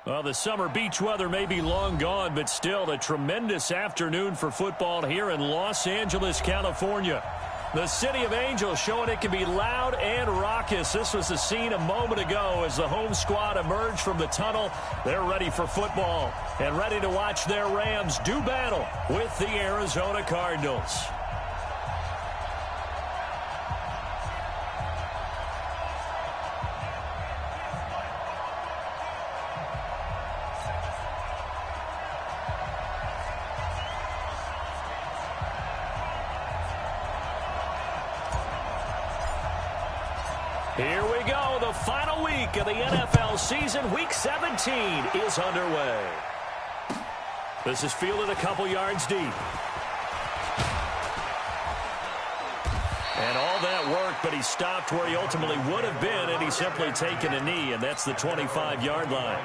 Well, the summer beach weather may be long gone, but still a tremendous afternoon for football here in Los Angeles, California. The City of Angels showing it can be loud and raucous. This was the scene a moment ago as the home squad emerged from the tunnel. They're ready for football and ready to watch their Rams do battle with the Arizona Cardinals. Here we go. The final week of the NFL season. Week 17 is underway. This is fielded a couple yards deep. And all that work, but he stopped where he ultimately would have been, and he's simply taken a knee, and that's the 25-yard line.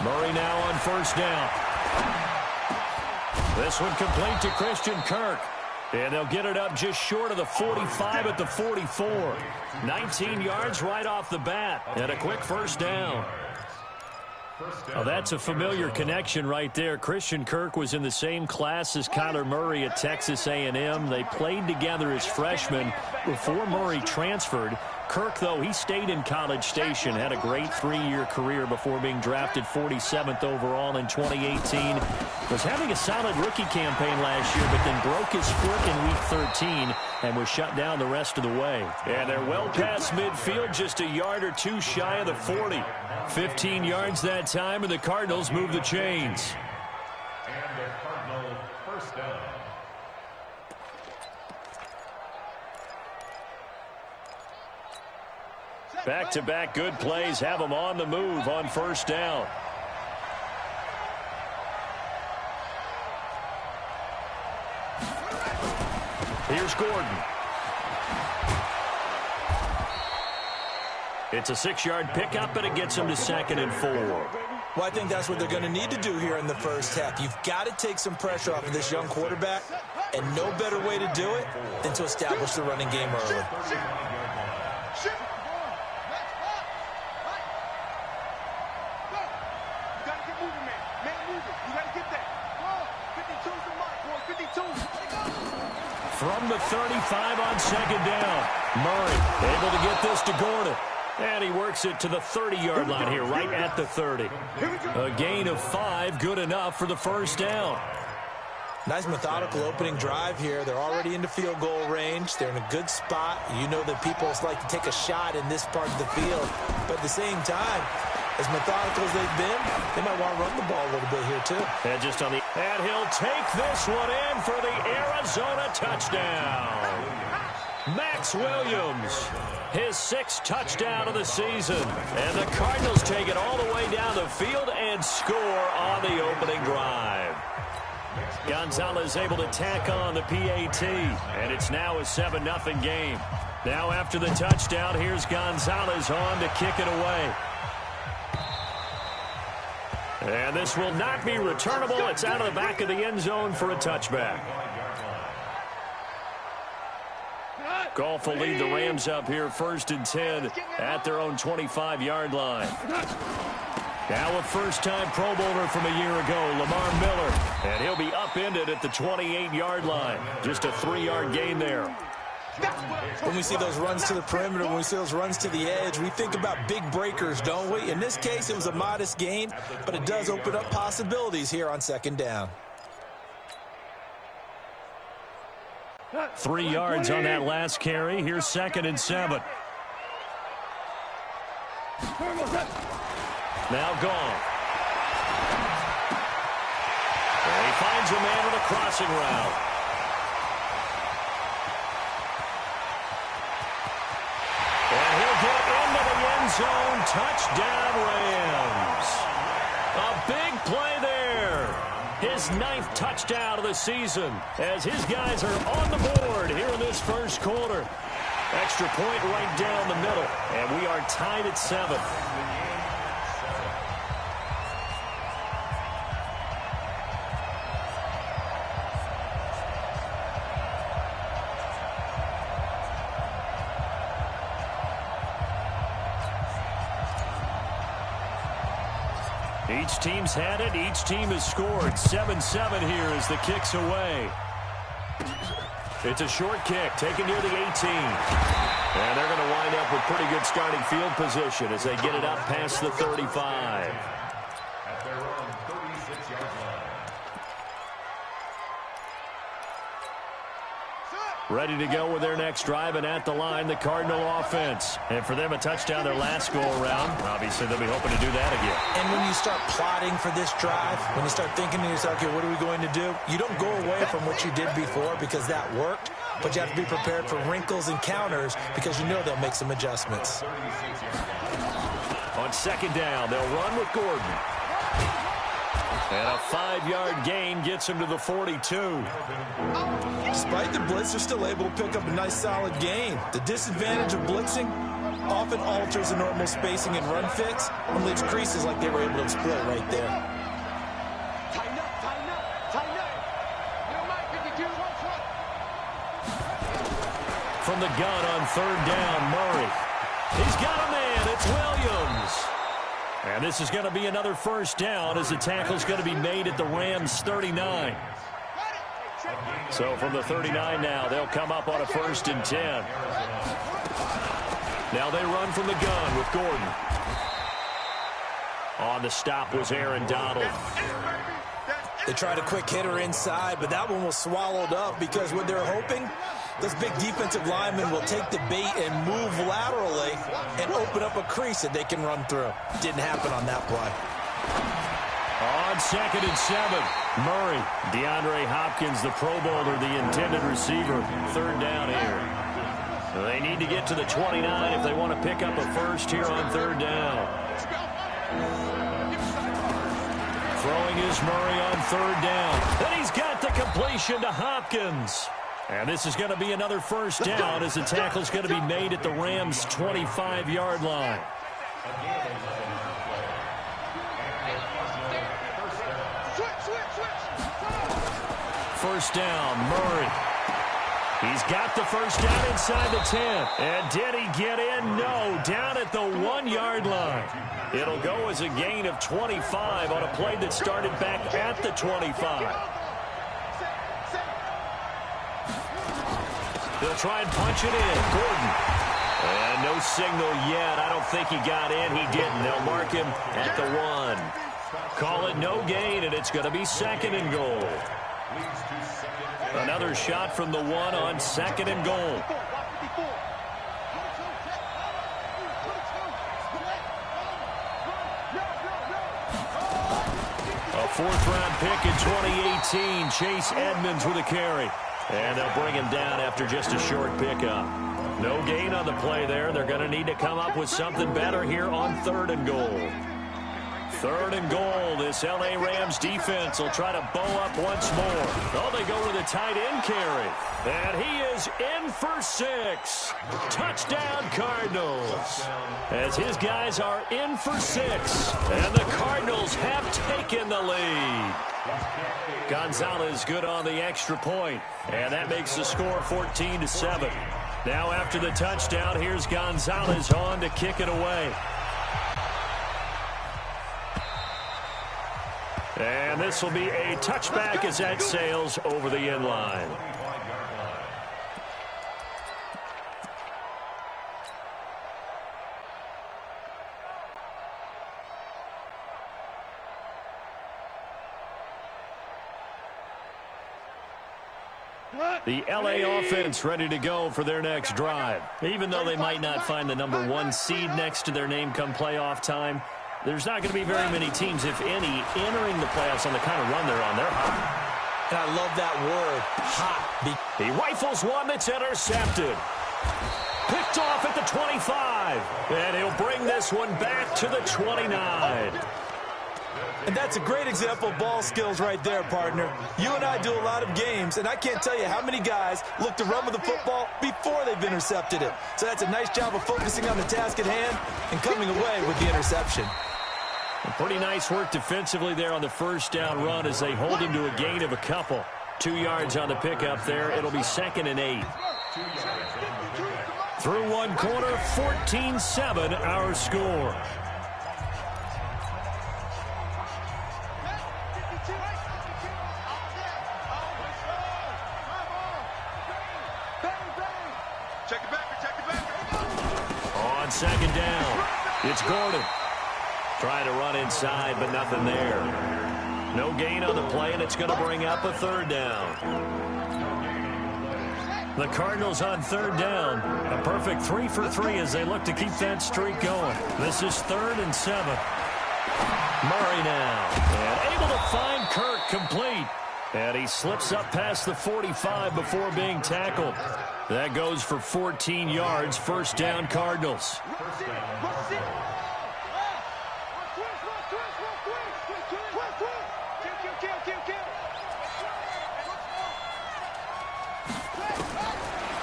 Murray now on first down. This one complete to Christian Kirk. And they'll get it up just short of the 45 at the 44. 19 yards right off the bat. And a quick first down. Oh, that's a familiar connection right there. Christian Kirk was in the same class as Kyler Murray at Texas A&M. They played together as freshmen before Murray transferred. Kirk, though, he stayed in College Station, had a great 3-year career before being drafted 47th overall in 2018. Was having a solid rookie campaign last year, but then broke his foot in Week 13 and was shut down the rest of the way. And they're well past midfield, just a yard or two shy of the 40. 15 yards that time, and the Cardinals move the chains. And the Cardinals first down. Back-to-back good plays have them on the move on first down. Here's Gordon. It's a 6-yard pickup, and it gets him to 2nd and 4. Well, I think that's what they're going to need to do here in the first half. You've got to take some pressure off of this young quarterback, and no better way to do it than to establish the running game early. From the 35 on 2nd down. Murray able to get this to Gordon. And he works it to the 30-yard line here, right at the 30. A gain of 5, good enough for the first down. Nice methodical opening drive here. They're already into field goal range. They're in a good spot. You know that people like to take a shot in this part of the field. But at the same time, as methodical as they've been, they might want to run the ball a little bit here, too. And just on the... And he'll take this one in for the Arizona touchdown. Max Williams, his 6th touchdown of the season. And the Cardinals take it all the way down the field and score on the opening drive. Gonzalez able to tack on the PAT. And it's now a 7-0 game. Now after the touchdown, here's Gonzalez on to kick it away. And this will not be returnable. It's out of the back of the end zone for a touchback. Goff will lead the Rams up here 1st and 10 at their own 25-yard line. Now a first-time Pro Bowler from a year ago, Lamar Miller. And he'll be upended at the 28-yard line. Just a 3-yard gain there. When we see those runs to the perimeter, when we see those runs to the edge, we think about big breakers, don't we? In this case, it was a modest gain, but it does open up possibilities here on 2nd down. 3 yards on that last carry. Here's 2nd and 7. Now gone. And he finds a man with a crossing route. And he'll get into the end zone. Touchdown, Rams. A big play there. His 9th touchdown of the season as his guys are on the board here in this first quarter. Extra point right down the middle, and we are tied at 7. Each team's had it. Each team has scored. 7-7 here as the kick's away. It's a short kick taken near the 18. And they're going to wind up with pretty good starting field position as they get it up past the 35. At their own 36-yard line. Ready to go with their next drive, and at the line, the Cardinal offense. And for them, a touchdown their last go-around. Obviously, they'll be hoping to do that again. And when you start plotting for this drive, when you start thinking to yourself, okay, what are we going to do? You don't go away from what you did before because that worked, but you have to be prepared for wrinkles and counters because you know they'll make some adjustments. On second down, they'll run with Gordon. And a 5-yard gain gets him to the 42. Despite the blitz, they're still able to pick up a nice, solid gain. The disadvantage of blitzing often alters the normal spacing and run fits and leaves creases like they were able to exploit right there. Tighten up, tighten up, tighten up. You're my 52, one front. From the gun on third down, Murray. He's got a man. It's Williams. And this is going to be another first down as the tackle's going to be made at the Rams' 39. So from the 39 now, they'll come up on a 1st and 10. Now they run from the gun with Gordon. On the stop was Aaron Donald. They tried a quick hitter inside, but that one was swallowed up because what they're hoping, those big defensive linemen will take the bait and move laterally and open up a crease that they can run through. Didn't happen on that play. On 2nd and 7, Murray. DeAndre Hopkins, the Pro Bowler, the intended receiver. 3rd down here. They need to get to the 29 if they want to pick up a first here on 3rd down. Throwing is Murray on 3rd down. And he's got the completion to Hopkins. And this is going to be another first down as the tackle's going to be made at the Rams' 25-yard line. First down, Murray. He's got the first down inside the 10. And did he get in? No, down at the 1-yard line. It'll go as a gain of 25 on a play that started back at the 25. They'll try and punch it in. Gordon. And no signal yet. I don't think he got in. He didn't. They'll mark him at the 1. Call it no gain, and it's going to be 2nd and goal. Another shot from the 1 on 2nd and goal. A 4th-round pick in 2018. Chase Edmonds with a carry. And they'll bring him down after just a short pickup. No gain on the play there. They're going to need to come up with something better here on 3rd and goal. 3rd and goal. This L.A. Rams defense will try to bow up once more. Oh, they go with a tight end carry. And he is in for 6. Touchdown, Cardinals. As his guys are in for 6. And the Cardinals have taken the lead. Gonzalez good on the extra point. And that makes the score 14-7. Now after the touchdown, here's Gonzalez on to kick it away. And this will be a touchback as that sails over the end line. The L.A. offense ready to go for their next drive. Even though they might not find the number 1 seed next to their name come playoff time, there's not going to be very many teams, if any, entering the playoffs on the kind of run they're on. They're hot. And I love that word, hot. He rifles one that's intercepted. Picked off at the 25. And he'll bring this one back to the 29. And that's a great example of ball skills right there, partner. You and I do a lot of games, and I can't tell you how many guys look to run with the football before they've intercepted it. So that's a nice job of focusing on the task at hand and coming away with the interception. Pretty nice work defensively there on the first down run as they hold him to a gain of a couple. 2 yards on the pickup there. It'll be 2nd and 8. Through one quarter, 14-7 our score. On 2nd down, it's Gordon. Trying to run inside, but nothing there. No gain on the play, and it's going to bring up a 3rd down. The Cardinals on 3rd down. A perfect 3 for 3 as they look to keep that streak going. This is 3rd and 7. Murray now. And able to find Kirk complete. And he slips up past the 45 before being tackled. That goes for 14 yards. 1st down, Cardinals.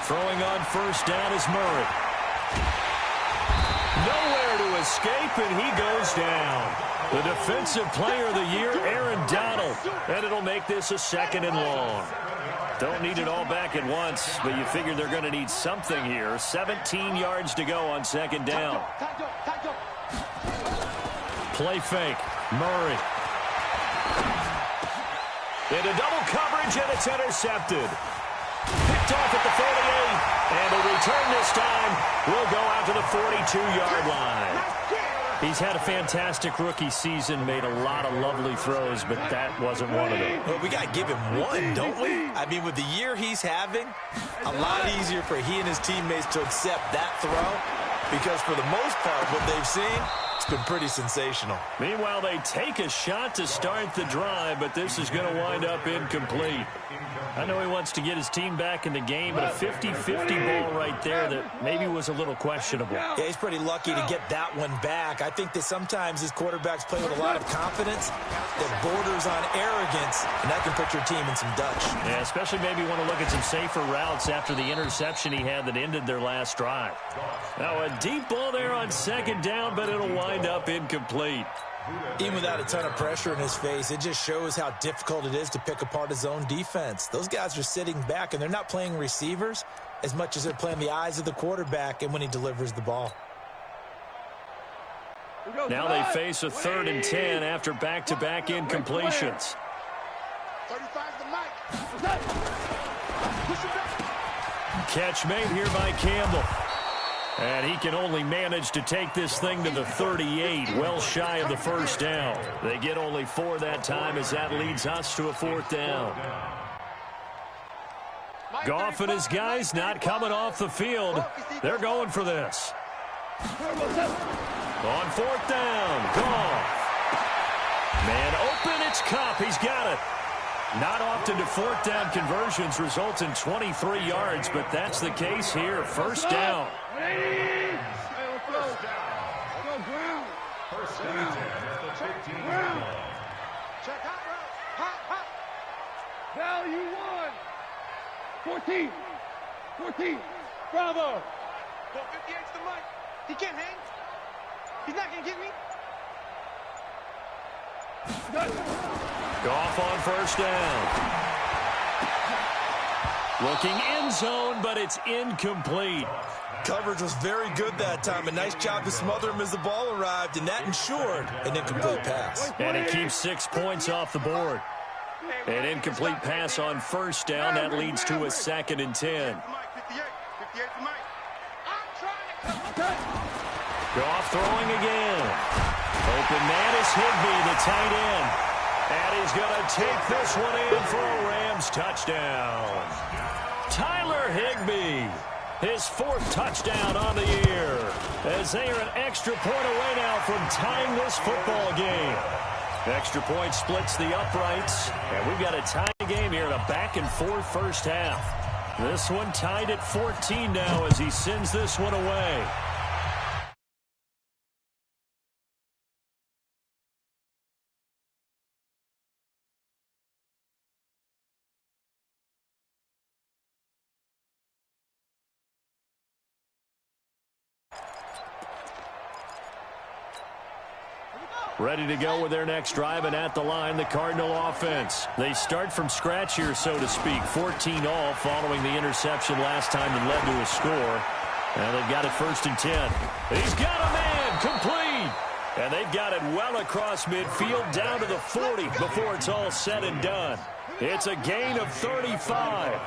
Throwing on 1st down is Murray. Nowhere to escape, and he goes down. The defensive player of the year, Aaron Donald. And it'll make this a 2nd and long. Don't need it all back at once, but you figure they're going to need something here. 17 yards to go on 2nd down. Play fake. Murray. Into double coverage, and it's intercepted. Picked off at the 48, and the return this time will go out to the 42-yard line. He's had a fantastic rookie season, made a lot of lovely throws, but that wasn't one of them. Well, we got to give him one, don't we? I mean, with the year he's having, a lot easier for he and his teammates to accept that throw because for the most part, what they've seen, it's been pretty sensational. Meanwhile, they take a shot to start the drive, but this is going to wind up incomplete. I know he wants to get his team back in the game, but a 50-50 ball right there that maybe was a little questionable. Yeah, he's pretty lucky to get that one back. I think that sometimes his quarterbacks play with a lot of confidence that borders on arrogance, and that can put your team in some Dutch. Yeah, especially maybe want to look at some safer routes after the interception he had that ended their last drive. Now, a deep ball there on 2nd down, but it'll wind up incomplete. Even without a ton of pressure in his face, it just shows how difficult it is to pick apart his own defense. Those guys are sitting back, and they're not playing receivers as much as they're playing the eyes of the quarterback and when he delivers the ball. Now they face a 3rd and 10 after back-to-back incompletions. Catch made here by Campbell. And he can only manage to take this thing to the 38, well shy of the 1st down. They get only 4 that time as that leads us to a 4th down. Goff and his guys not coming off the field. They're going for this. On 4th down, Goff. Man open, it's Kupp. He's got it. Not often do 4th down conversions result in 23 yards, but that's the case here. 1st down. First down at the 15-yard line. Check hot route. Hot. Value 1. 14. Bravo. Well, 58's the mic. He can't hang. He's not going to get me. Goff on 1st down. Looking end zone, but it's incomplete. Coverage was very good that time. A nice job to smother him as the ball arrived, and that ensured an incomplete pass. And it keeps 6 points off the board. An incomplete pass on 1st down. That leads to a 2nd and 10. Goff throwing again. Open man is Higbee, the tight end. And he's going to take this one in for a Rams touchdown. Tyler Higbee, his 4th touchdown on the year, as they are an extra point away now from tying this football game. Extra point splits the uprights, and we've got a tie game here in a back-and-forth first half. This one tied at 14 now as he sends this one away. Ready to go with their next drive, and at the line, the Cardinal offense. They start from scratch here, so to speak. 14 all following the interception last time that led to a score. And they've got it 1st and 10. He's got a man, complete. And they've got it well across midfield down to the 40 before it's all said and done. It's a gain of 35.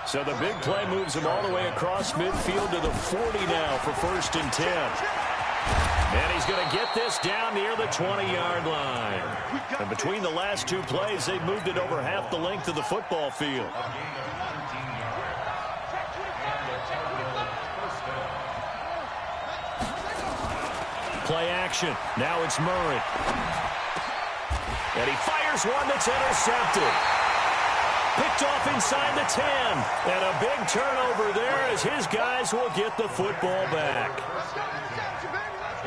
So the big play moves him all the way across midfield to the 40 now for 1st and 10. And he's going to get this down near the 20-yard line. And between the last two plays, they've moved it over half the length of the football field. Play action. Now it's Murray. And he fires one that's intercepted. Picked off inside the 10. And a big turnover there as his guys will get the football back.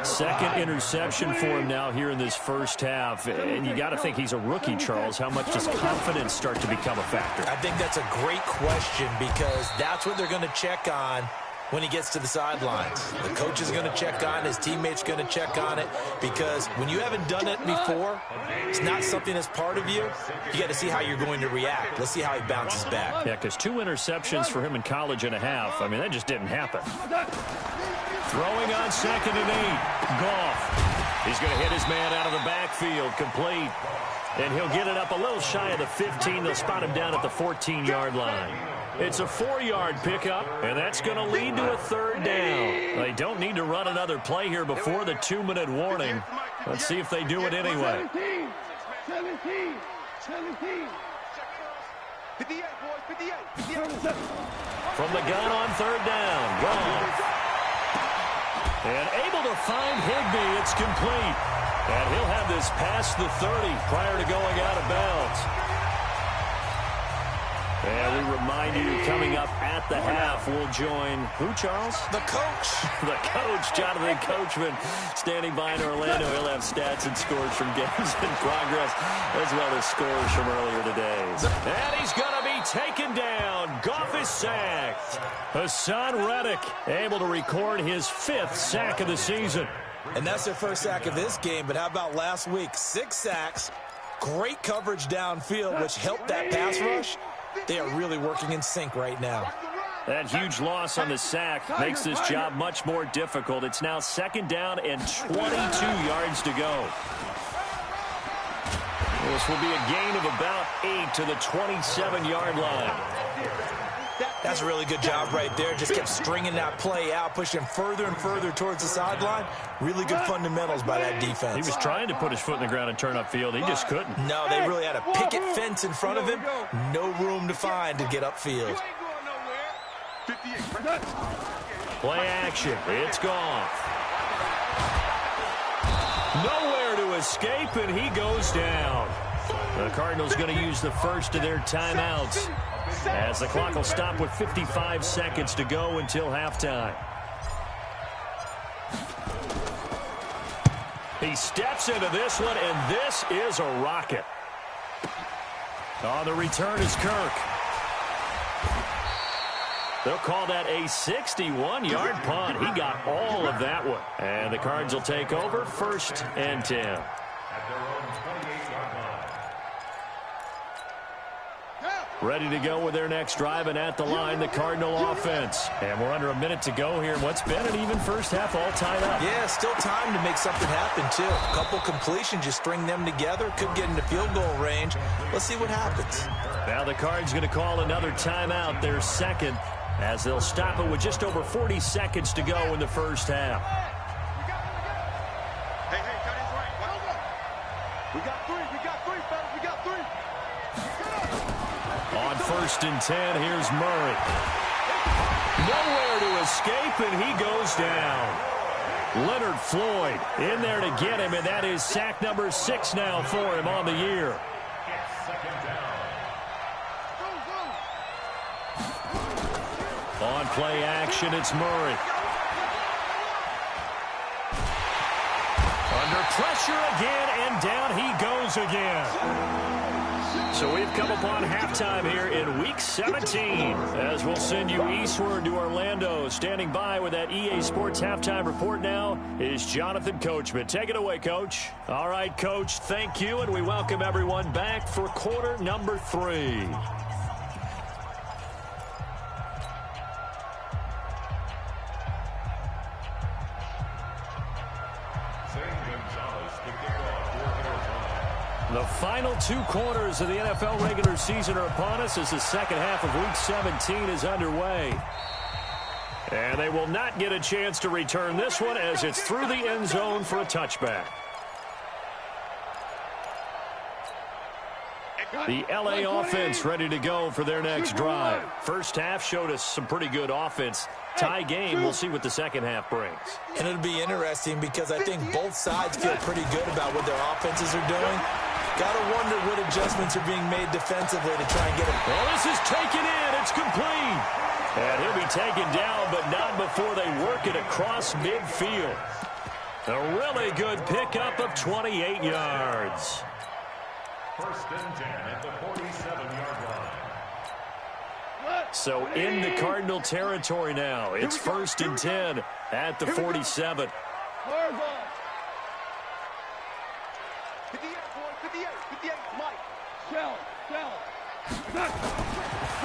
Second interception for him now here in this first half. And you got to think he's a rookie, Charles. How much does confidence start to become a factor? I think that's a great question because that's what they're going to check on when he gets to the sidelines. The coach is going to check on it. His teammate's going to check on it because when you haven't done it before, it's not something that's part of you. You got to see how you're going to react. Let's see how he bounces back. Yeah, because 2 interceptions for him in college and a half. I mean, that just didn't happen. Throwing on 2nd and 8. Goff. He's going to hit his man out of the backfield. Complete. And he'll get it up a little shy of the 15. They'll spot him down at the 14-yard line. It's a 4-yard pickup, and that's going to lead to a 3rd down. They don't need to run another play here before the 2-minute warning. Let's see if they do it anyway. 17. From the gun on 3rd down. Goff. And able to find Higbee. It's complete. And he'll have this past the 30 prior to going out of bounds. And we remind you, coming up at the half, we'll join who, Charles? The coach. The coach, Jonathan Coachman, standing by in Orlando. He'll have stats and scores from games in progress, as well as scores from earlier today. And he's going to be taken down. Goff is sacked. Hassan Reddick able to record his 5th sack of the season. And that's their first sack of this game, but how about last week? 6 sacks, great coverage downfield, which helped that pass rush. They are really working in sync right now. That huge loss on the sack makes this job much more difficult. It's now 2nd down and 22 yards to go. This will be a gain of about 8 to the 27-yard line. That's a really good job right there. Just kept stringing that play out, pushing further and further towards the sideline. Really good fundamentals by that defense. He was trying to put his foot in the ground and turn upfield. He just couldn't. No, they really had a picket fence in front of him. No room to find to get upfield. Play action. It's gone. Nowhere to escape, and he goes down. The Cardinals going to use the first of their timeouts, as the clock will stop with 55 seconds to go until halftime. He steps into this one, and this is a rocket. On the return is Kirk. They'll call that a 61-yard punt. He got all of that one. And the Cards will take over 1st and 10. Ready to go with their next drive, and at the line, the Cardinal offense. And we're under a minute to go here in what's been an even first half, all tied up. Yeah, still time to make something happen, too. A couple completions, you string them together, could get into field goal range. Let's see what happens. Now the Cards going to call another timeout, their 2nd, as they'll stop it with just over 40 seconds to go in the first half. Hey, got his right. We got 3, fellas. We got 3. On 1st and 10, here's Murray. Nowhere to escape, and he goes down. Leonard Floyd in there to get him, and that is sack number 6 now for him on the year. On play action, it's Murray. Under pressure again, and down he goes again. So we've come upon halftime here in Week 17 as we'll send you eastward to Orlando. Standing by with that EA Sports halftime report now is Jonathan Coachman. Take it away, Coach. All right, Coach, thank you, and we welcome everyone back for quarter number 3. The final 2 quarters of the NFL regular season are upon us as the second half of Week 17 is underway. And they will not get a chance to return this one as it's through the end zone for a touchback. The LA offense ready to go for their next drive. First half showed us some pretty good offense. Tie game, we'll see what the second half brings. And it'll be interesting because I think both sides feel pretty good about what their offenses are doing. Got to wonder what adjustments are being made defensively to try and get it. Well, this is taken in. It's complete. And he'll be taken down, but not before they work it across midfield. A really good pickup of 28 yards. First and 10 at the 47-yard line. So in the Cardinal territory now. It's first and 10 at the 47.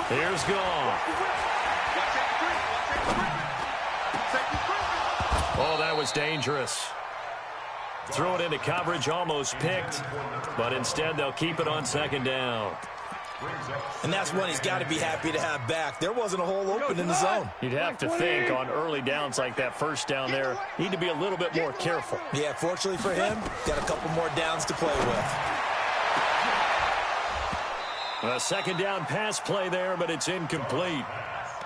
Here's Goff. Oh, that was dangerous. Throw it into coverage, almost picked, but instead they'll keep it on second down. And that's one he's got to be happy to have back. There wasn't a hole open in the zone. You'd have to think on early downs like that first down there, need to be a little bit more careful. Yeah, fortunately for him, got a couple more downs to play with. A second down pass play there, but it's incomplete.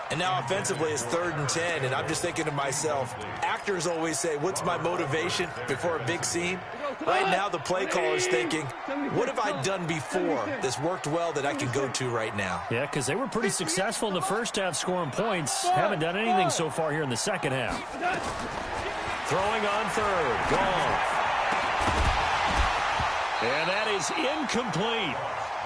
And now offensively it's 3rd and 10, and I'm just thinking to myself, actors always say, what's my motivation before a big scene? Right now the play caller's thinking, what have I done before that's worked well that I can go to right now? Yeah, because they were pretty successful in the first half scoring points. Haven't done anything so far here in the second half. Throwing on 3rd. Goff. And that is incomplete.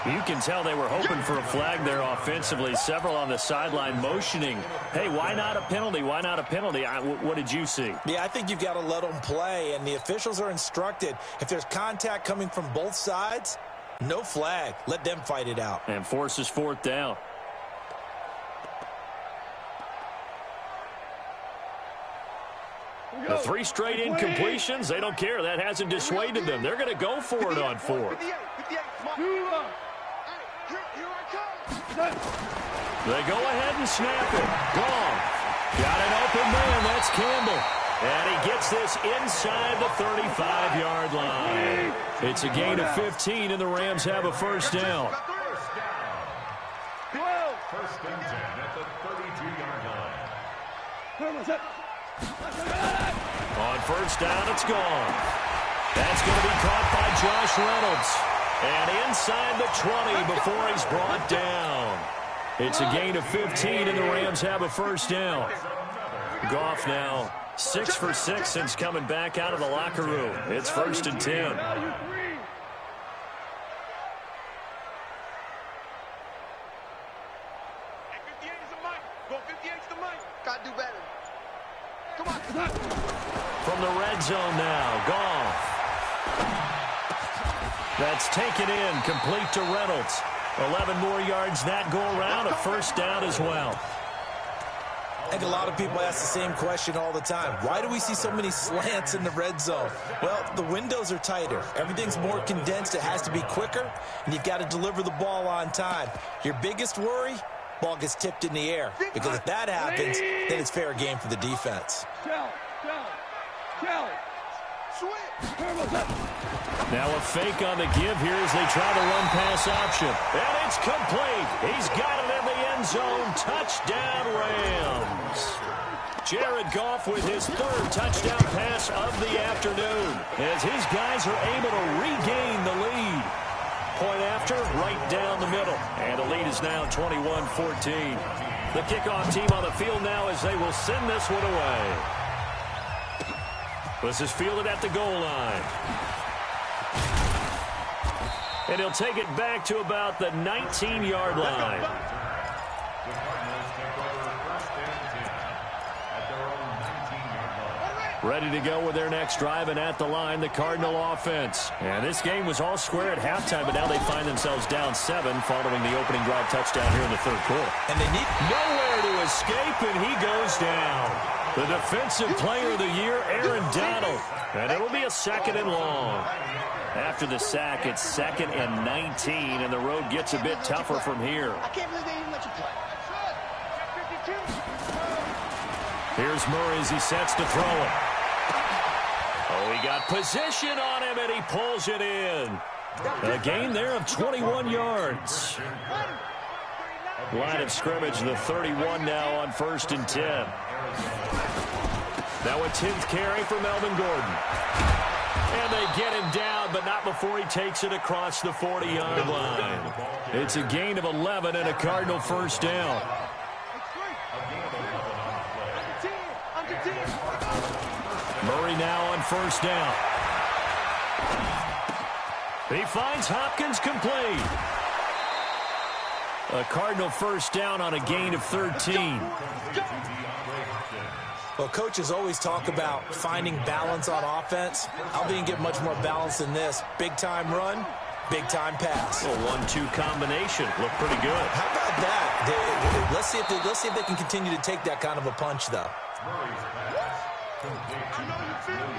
You can tell they were hoping for a flag there offensively. Several on the sideline motioning. Hey, why not a penalty? Why not a penalty? What did you see? Yeah, I think you've got to let them play, and the officials are instructed. If there's contact coming from both sides, no flag. Let them fight it out. And forces 4th down. The 3 straight incompletions, they don't care. That hasn't dissuaded them. They're going to go for it on 4th. They go ahead and snap it. Gone. Got an open man. That's Campbell. And he gets this inside the 35-yard line. It's a gain of 15, and the Rams have a first down. First and 10 at the 32-yard line. On first down, it's gone. That's going to be caught by Josh Reynolds. And inside the 20 before he's brought down. It's a gain of 15, and the Rams have a first down. Goff now 6 for 6 since coming back out of the locker room. It's first and 10. Gotta do better. Come on. From the red zone now, Goff. That's taken in, complete to Reynolds. 11 more yards that go around, a first down as well. I think a lot of people ask the same question all the time. Why do we see so many slants in the red zone? Well, the windows are tighter. Everything's more condensed. It has to be quicker, and you've got to deliver the ball on time. Your biggest worry? Ball gets tipped in the air. Because if that happens, then it's fair game for the defense. Now a fake on the give here as they try the run-pass option. And it's complete. He's got it in the end zone. Touchdown, Rams. Jared Goff with his 3rd touchdown pass of the afternoon as his guys are able to regain the lead. Point after, right down the middle. And the lead is now 21-14. The kickoff team on the field now as they will send this one away. This is fielded at the goal line. And he'll take it back to about the 19-yard line. The Cardinals take over first and 10 at their own 19-yard line. Ready to go with their next drive, and at the line, the Cardinal offense. And this game was all square at halftime, but now they find themselves down 7 following the opening drive touchdown here in the third quarter. And they need nowhere to escape, and he goes down. The defensive player of the year, Aaron Donald. And it'll be a 2nd and long. After the sack, it's 2nd and 19, and the road gets a bit tougher from here. I can't believe they didn't let you play. Here's Murray as he sets to throw it. Oh, he got position on him, and he pulls it in. A gain there of 21 yards. Line of scrimmage, the 31 now on 1st and 10. Now a 10th carry for Melvin Gordon. And they get him down, but not before he takes it across the 40-yard line. It's a gain of 11 and a Cardinal first down. Murray now on 1st down. He finds Hopkins complete. A Cardinal first down on a gain of 13. Well, coaches always talk about finding balance on offense. Albany get much more balance than this. Big-time run, big-time pass. A 1-2 combination. Look pretty good. How about that? Let's see if they can continue to take that kind of a punch, though.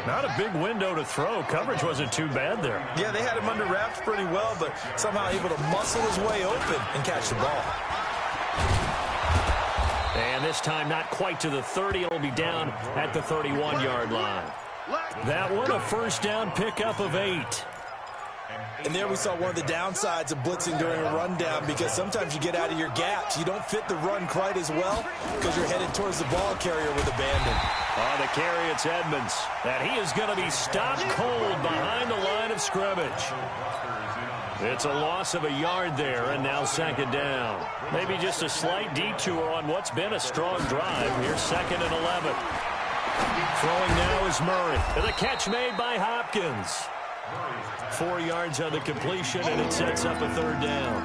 Not a big window to throw. Coverage wasn't too bad there. Yeah, they had him under wraps pretty well, but somehow able to muscle his way open and catch the ball. And this time not quite to the 30. It'll be down at the 31-yard line. That one a first down pickup of 8. And there we saw one of the downsides of blitzing during a rundown, because sometimes you get out of your gaps. You don't fit the run quite as well because you're headed towards the ball carrier with abandon. On the carry, it's Edmonds. And he is going to be stopped cold behind the line of scrimmage. It's a loss of a yard there, and now 2nd down. Maybe just a slight detour on what's been a strong drive. Here's 2nd and 11. Throwing now is Murray. And the catch made by Hopkins. 4 yards on the completion, and it sets up a 3rd down.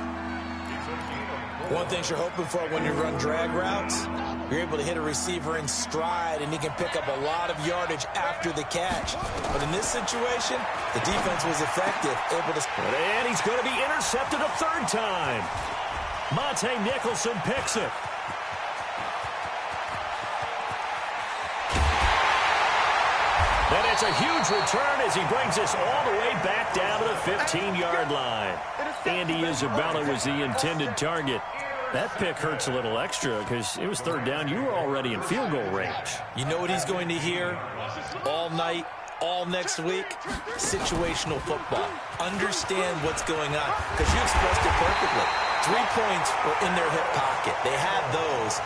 One thing you're hoping for when you run drag routes, you're able to hit a receiver in stride, and he can pick up a lot of yardage after the catch. But in this situation, the defense was effective, able to... And he's going to be intercepted a 3rd time. Monte Nicholson picks it. And it's a huge return as he brings us all the way back down to the 15-yard line. Andy Isabella was the intended target. That pick hurts a little extra because it was 3rd down. You were already in field goal range. You know what he's going to hear all night, all next week? Situational football. Understand what's going on, because you expressed it perfectly. 3 points were in their hip pocket. They had those.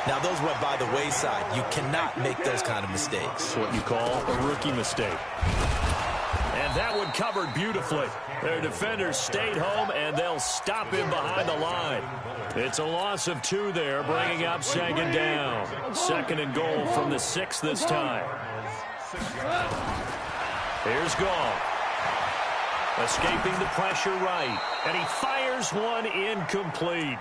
Now, those went by the wayside. You cannot make those kind of mistakes. That's what you call a rookie mistake. And that one covered beautifully. Their defenders stayed home, and they'll stop him behind the line. It's a loss of 2 there, bringing up 2nd down. 2nd and goal from the 6 this time. Here's Gall. Escaping the pressure right. And he fires one incomplete.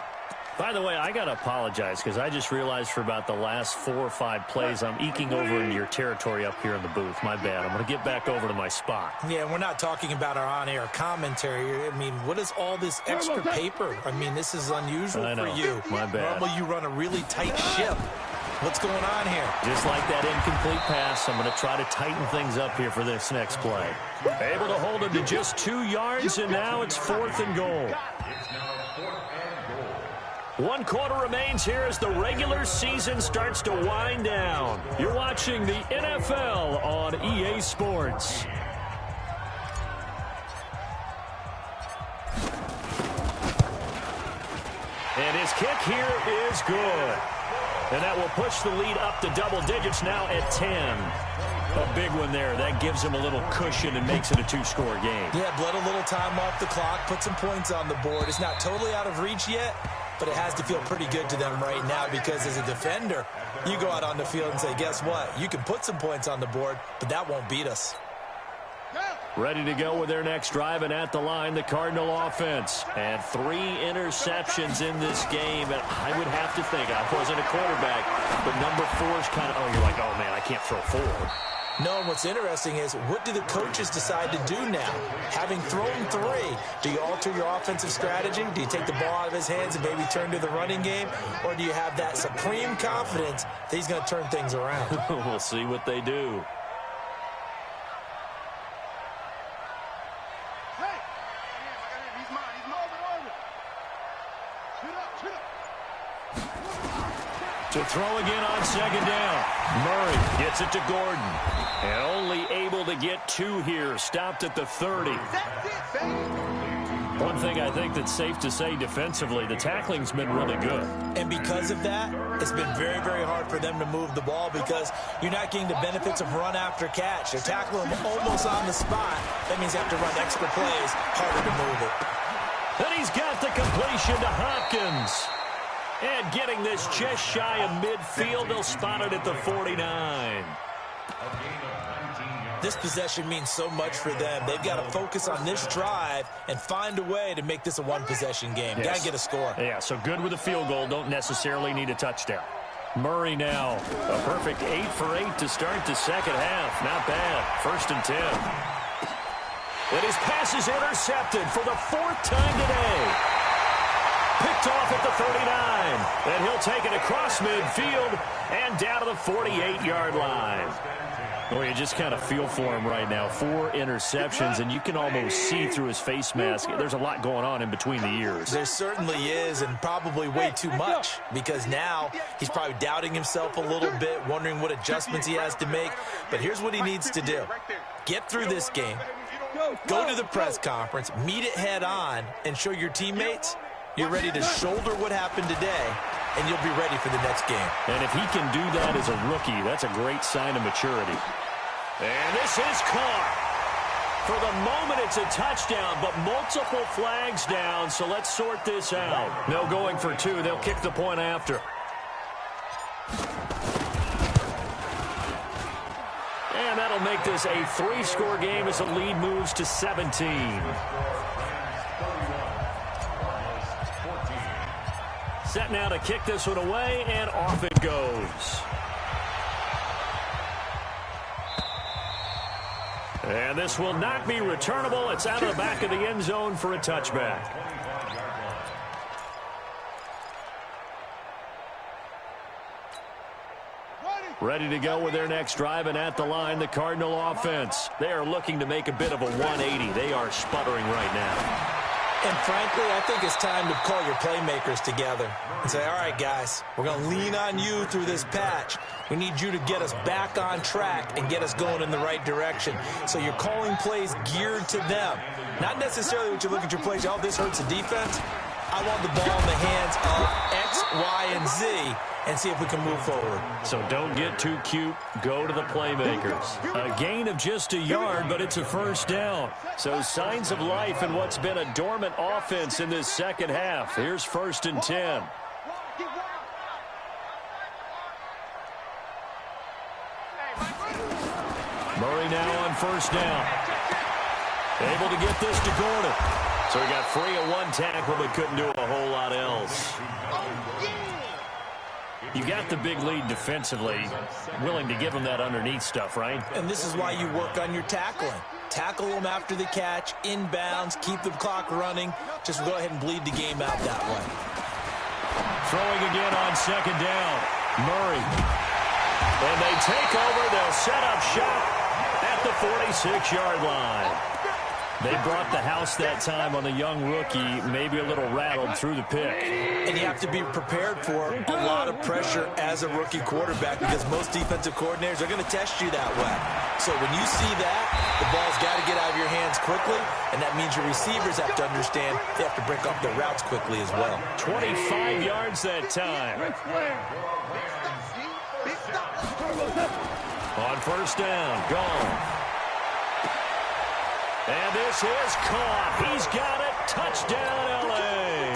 By the way, I got to apologize because I just realized for about the last 4 or 5 plays I'm eking over into your territory up here in the booth. My bad. I'm going to get back over to my spot. Yeah, we're not talking about our on-air commentary. I mean, what is all this extra paper? I mean, this is unusual for you. My bad. Normally you run a really tight ship. What's going on here? Just like that incomplete pass, I'm going to try to tighten things up here for this next play. Able to hold him to just 2 yards, and now it's 4th and goal. 1 quarter remains here as the regular season starts to wind down. You're watching the NFL on EA Sports. And his kick here is good. And that will push the lead up to double digits now at 10. A big one there. That gives him a little cushion and makes it a 2-score game. Yeah, bled a little time off the clock, put some points on the board. It's not totally out of reach yet, but it has to feel pretty good to them right now, because as a defender, you go out on the field and say, guess what? You can put some points on the board, but that won't beat us. Go! Ready to go with their next drive, and at the line, the Cardinal offense. And 3 interceptions in this game. And I would have to think, I wasn't a quarterback, but number 4 is kind of, oh, you're like, oh, man, I can't throw 4. No, and what's interesting is, what do the coaches decide to do now? Having thrown 3, do you alter your offensive strategy? Do you take the ball out of his hands and maybe turn to the running game? Or do you have that supreme confidence that he's going to turn things around? We'll see what they do. To throw again on second down. Murray gets it to Gordon. And only able to get 2 here. Stopped at the 30. One thing I think that's safe to say defensively, the tackling's been really good. And because of that, it's been very, very hard for them to move the ball because you're not getting the benefits of run after catch. They're tackling them almost on the spot. That means you have to run extra plays, harder to move it. And he's got the completion to Hopkins. And getting this just shy of midfield, they'll spot it at the 49. This possession means so much for them. They've got to focus on this drive and find a way to make this a one-possession game. Yes. Got to get a score. Yeah, so good with a field goal. Don't necessarily need a touchdown. Murray now. A perfect 8 for 8 to start the second half. Not bad. 1st and 10. And his pass is intercepted for the 4th time today. Picked off at the 39. And he'll take it across midfield and down to the 48-yard line. Well, you just kind of feel for him right now. 4 interceptions, and you can almost see through his face mask. There's a lot going on in between the ears. There certainly is, and probably way too much, because now he's probably doubting himself a little bit, wondering what adjustments he has to make. But here's what he needs to do. Get through this game, go to the press conference, meet it head on, and show your teammates you're ready to shoulder what happened today, and you'll be ready for the next game. And if he can do that as a rookie, that's a great sign of maturity. And this is caught. For the moment, it's a touchdown, but multiple flags down, so let's sort this out. No going for 2. They'll kick the point after. And that'll make this a 3-score game as the lead moves to 17. Set now to kick this one away, and off it goes. And this will not be returnable. It's out of the back of the end zone for a touchback. Ready to go with their next drive, and at the line, the Cardinal offense. They are looking to make a bit of a 180. They are sputtering right now. And frankly, I think it's time to call your playmakers together and say, all right, guys, we're going to lean on you through this patch. We need you to get us back on track and get us going in the right direction. So you're calling plays geared to them. Not necessarily what you look at your plays, oh, this hurts the defense. I want the ball in the hands of X, Y, and Z and see if we can move forward. So don't get too cute. Go to the playmakers. A gain of just a yard, but it's a 1st down. So signs of life in what's been a dormant offense in this second half. Here's 1st and 10. Murray now on 1st down. Able to get this to Gordon. So he got free of 1 tackle, but couldn't do a whole lot else. You got the big lead defensively, willing to give them that underneath stuff, right? And this is why you work on your tackling. Tackle them after the catch, inbounds, keep the clock running. Just go ahead and bleed the game out that way. Throwing again on 2nd down. Murray. And they take over. They'll set up shop at the 46-yard line. They brought the house that time on the young rookie, maybe a little rattled through the pick. And you have to be prepared for a lot of pressure as a rookie quarterback because most defensive coordinators are going to test you that way. So when you see that, the ball's got to get out of your hands quickly, and that means your receivers have to understand they have to break up their routes quickly as well. 25 yards that time. On 1st down, gone. And this is caught. He's got it. Touchdown, L.A.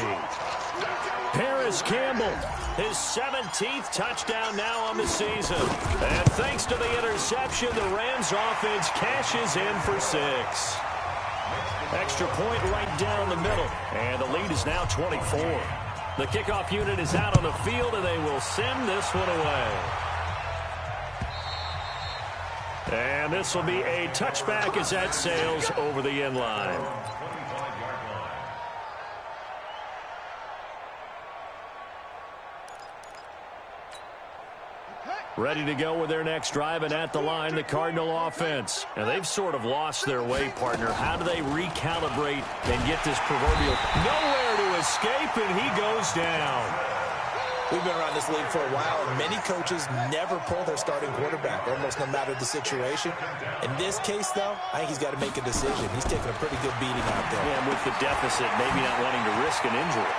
Paris Campbell Campbell. His 17th touchdown now on the season. And thanks to the interception, the Rams offense cashes in for 6. Extra point right down the middle. And the lead is now 24. The kickoff unit is out on the field, and they will send this one away. And this will be a touchback as that sails over the end line. Ready to go with their next drive, and at the line, the Cardinal offense. And they've sort of lost their way, partner. How do they recalibrate and get this proverbial nowhere to escape, and he goes down. We've been around this league for a while, and many coaches never pull their starting quarterback, almost no matter the situation. In this case, though, I think he's got to make a decision. He's taking a pretty good beating out there. Yeah, and with the deficit, maybe not wanting to risk an injury.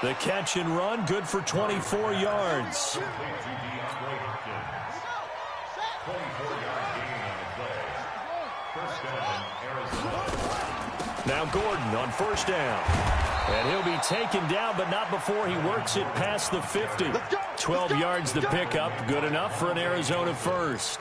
The catch and run, good for 24 yards. Now Gordon on first down. And he'll be taken down, but not before he works it past the 50. 12 yards to pick up, good enough for an Arizona first.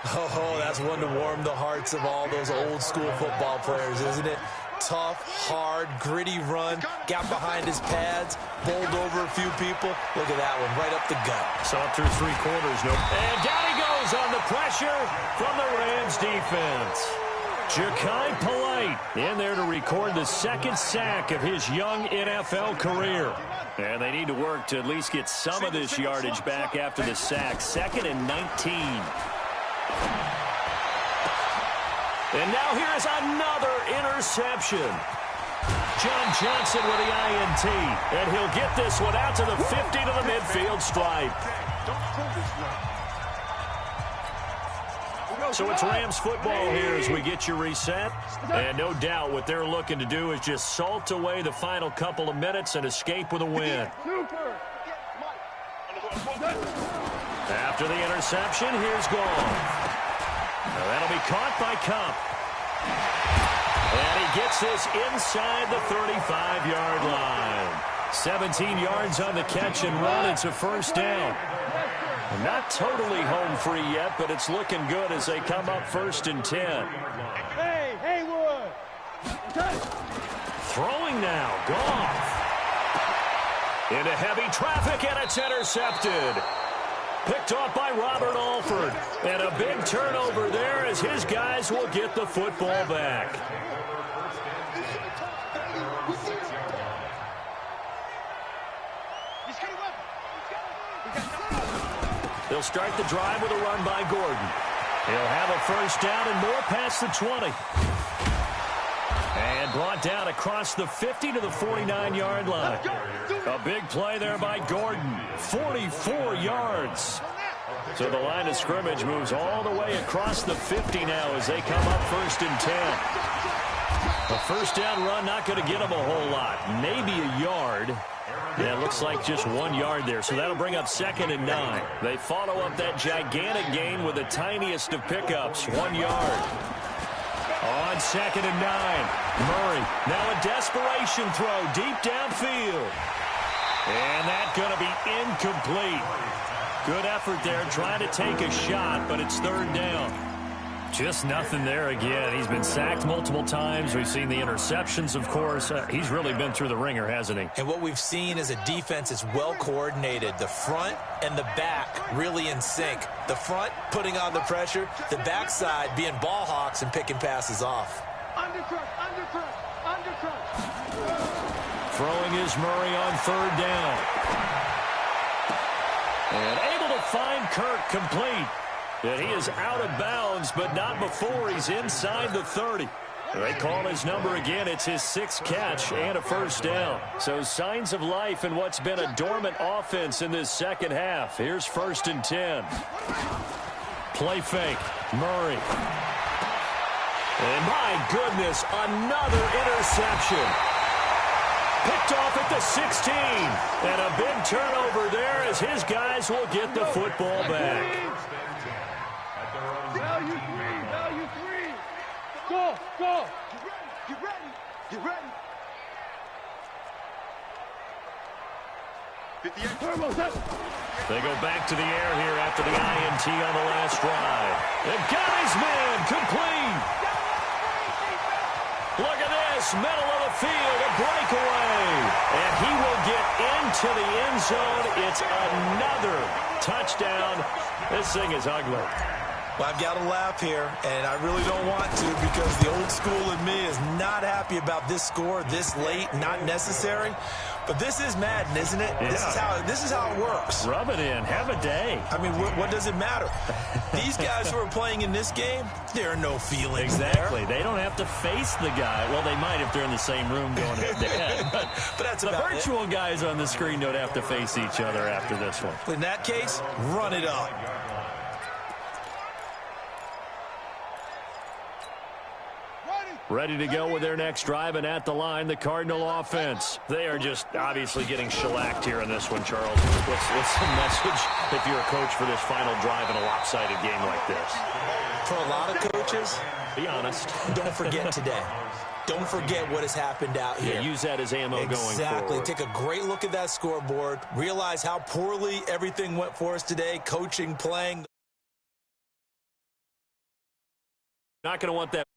Oh, that's one to warm the hearts of all those old school football players, isn't it? Tough, hard, gritty run, got behind his pads, bowled over a few people. Look at that one, right up the gut. Saw through 3 quarters. Nope. And down he goes on the pressure from the Rams defense. Ja'Kai Polite in there to record the 2nd sack of his young NFL career. And they need to work to at least get some of this yardage back after the sack. 2nd and 19. And now here's another interception. John Johnson with the INT. And he'll get this one out to the 50 to the midfield stripe. So it's Rams football here as we get you reset. And no doubt what they're looking to do is just salt away the final couple of minutes and escape with a win. After the interception, here's Goff. Now that'll be caught by Cup. And he gets this inside the 35-yard line. 17 yards on the catch and run. It's a first down. Not totally home free yet, but it's looking good as they come up 1st and 10. Hey, Haywood. Throwing now, Goff. Into heavy traffic, and it's intercepted. Picked off by Robert Alford. And a big turnover there as his guys will get the football back. They'll start the drive with a run by Gordon. He'll have a first down and more past the 20. And brought down across the 50 to the 49-yard line. A big play there by Gordon. 44 yards. So the line of scrimmage moves all the way across the 50 now as they come up 1st and 10. A first down run not going to get them a whole lot. Maybe a yard. Yeah, it looks like just 1 yard there, so that'll bring up 2nd and 9. They follow up that gigantic gain with the tiniest of pickups, 1 yard. On 2nd and 9, Murray, now a desperation throw deep downfield. And that's going to be incomplete. Good effort there, trying to take a shot, but it's 3rd down. Just nothing there again. He's been sacked multiple times. We've seen the interceptions, of course. He's really been through the ringer, hasn't he? And what we've seen is a defense that's well coordinated. The front and the back really in sync. The front putting on the pressure. The backside being ball hawks and picking passes off. Throwing is Murray on 3rd down. And able to find Kirk complete. And he is out of bounds, but not before he's inside the 30. They call his number again. It's his 6th catch and a first down. So signs of life in what's been a dormant offense in this second half. Here's 1st and 10. Play fake. Murray. And my goodness, another interception. Picked off at the 16. And a big turnover there as his guys will get the football back. Value 3, value 3. Go, go. Get ready, get ready, get ready. They go back to the air here after the INT on the last drive. They've got his man complete. Look at this, middle of the field, a breakaway. And he will get into the end zone. It's another touchdown. This thing is ugly. Well, I've got to laugh here, and I really don't want to because the old school in me is not happy about this score this late, not necessary. But this is Madden, isn't it? Yeah. This is how it works. Rub it in. Have a day. I mean, what does it matter? These guys who are playing in this game, there are no feelings Exactly. there. They don't have to face the guy. Well, they might if they're in the same room going head-to-head. But that's the about virtual guys on the screen don't have to face each other after this one. In that case, run it up. Ready to go with their next drive, and at the line, the Cardinal offense. They are just obviously getting shellacked here in this one, Charles. What's the message if you're a coach for this final drive in a lopsided game like this? For a lot of coaches, be honest. Don't forget today. Don't forget what has happened out here. Yeah, use that as ammo going forward. Exactly. Take a great look at that scoreboard. Realize how poorly everything went for us today, coaching, playing. Not going to want that.